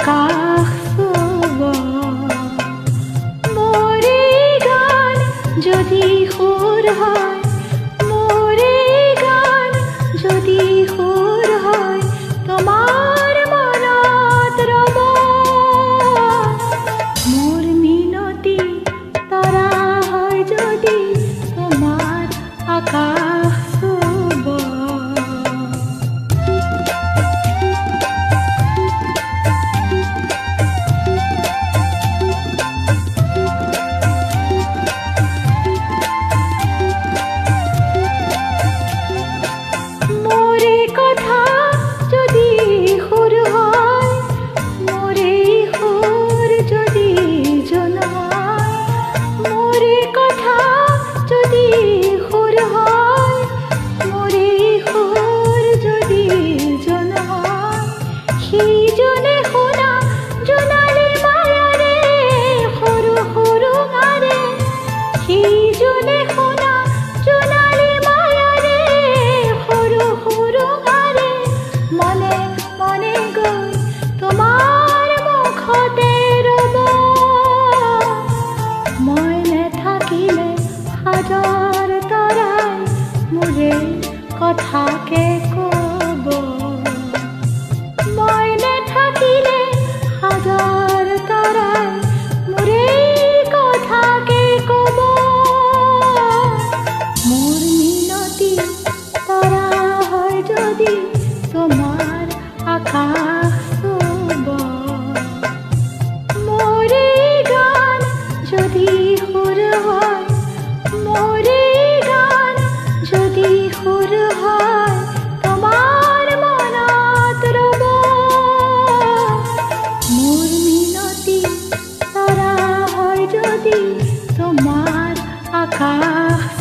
আকাশ চুব মোৰে গান যদি সুৰ হয় মোৰে গান যদি সুৰ হয় তোমাৰ মনত ৰব মোৰ মিনতি তৰা হয় যদি তোমাৰ আকাশ চুব কথাকে কব মই নেথাকিলে হাজাৰ তৰাই মোৰে কথাকে কব মোৰ মিনতি তৰা হয় যদি তোমাৰ আকাশ চুব মোৰে গান যদি সুৰ হয় মোৰে গান যদি সুৰ হয় তোমাৰ মনত ৰব মোৰ মিনতি তৰা হয় যদি তোমাৰ আকাশ